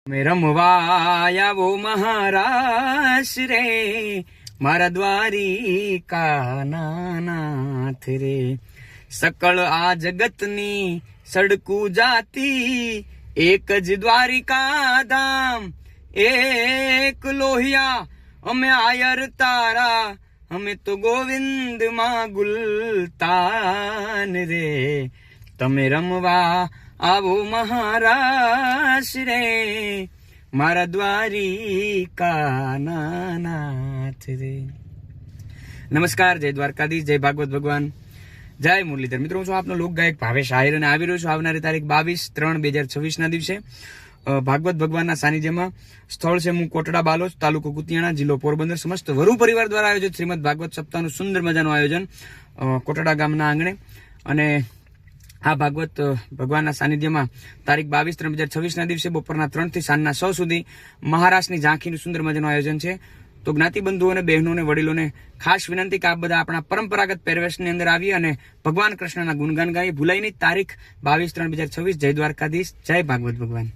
મેં રમવા આવો મહારાજ રે, મારા દ્વારિકા નાથ રે. સકળ આ જગતની સડકું જાતી, એક જ દ્વારિકા ધામ. એક લોહિયા અમે આયર તારા, અમે તો ગોવિંદ માં ગુલતાન રે. તમે રમવા આવો મહારાજ રે, મારા દ્વારિકા નાથ રે. નમસ્કાર, જય દ્વારકાધીશ, જય ભાગવત ભગવાન, જય મુરલીધર. મિત્રો, હું છું આપનો લોક ગાયક ભાવેશ આહિર અને આવી રહ્યો છું આવનારી તારીખ 22/3/2026 ના દિવસે ભાગવત ભગવાનના સાનિધ્યમાં. સ્થળ છે હું કોટડા બાલોદ, તાલુકો કુતિયાણા, જિલ્લો પોરબંદર. સમસ્ત વરુ પરિવાર દ્વારા આયોજિત શ્રીમદ ભાગવત સપ્તાહનું સુંદર મજાનું આયોજન કોટડા ગામના આંગણે. અને આ ભાગવત ભગવાનના સાનિધ્યમાં તારીખ 22/3/2026 ના દિવસે બપોરના 3 થી સાંજના 6 સુધી મહારાષ્ટ્રની ઝાંખીનું સુંદર મજાનું આયોજન છે. તો જ્ઞાતિબંધુઓને, બહેનોને, વડીલોને ખાસ વિનંતી કે આપ બધા આપણા પરંપરાગત પહેરવેશની અંદર આવી અને ભગવાન કૃષ્ણના ગુણગાન ગાઈ. ભૂલાઈ નહીં, તારીખ 22/3/2026. જય દ્વારકાધીશ, જય ભાગવત ભગવાન.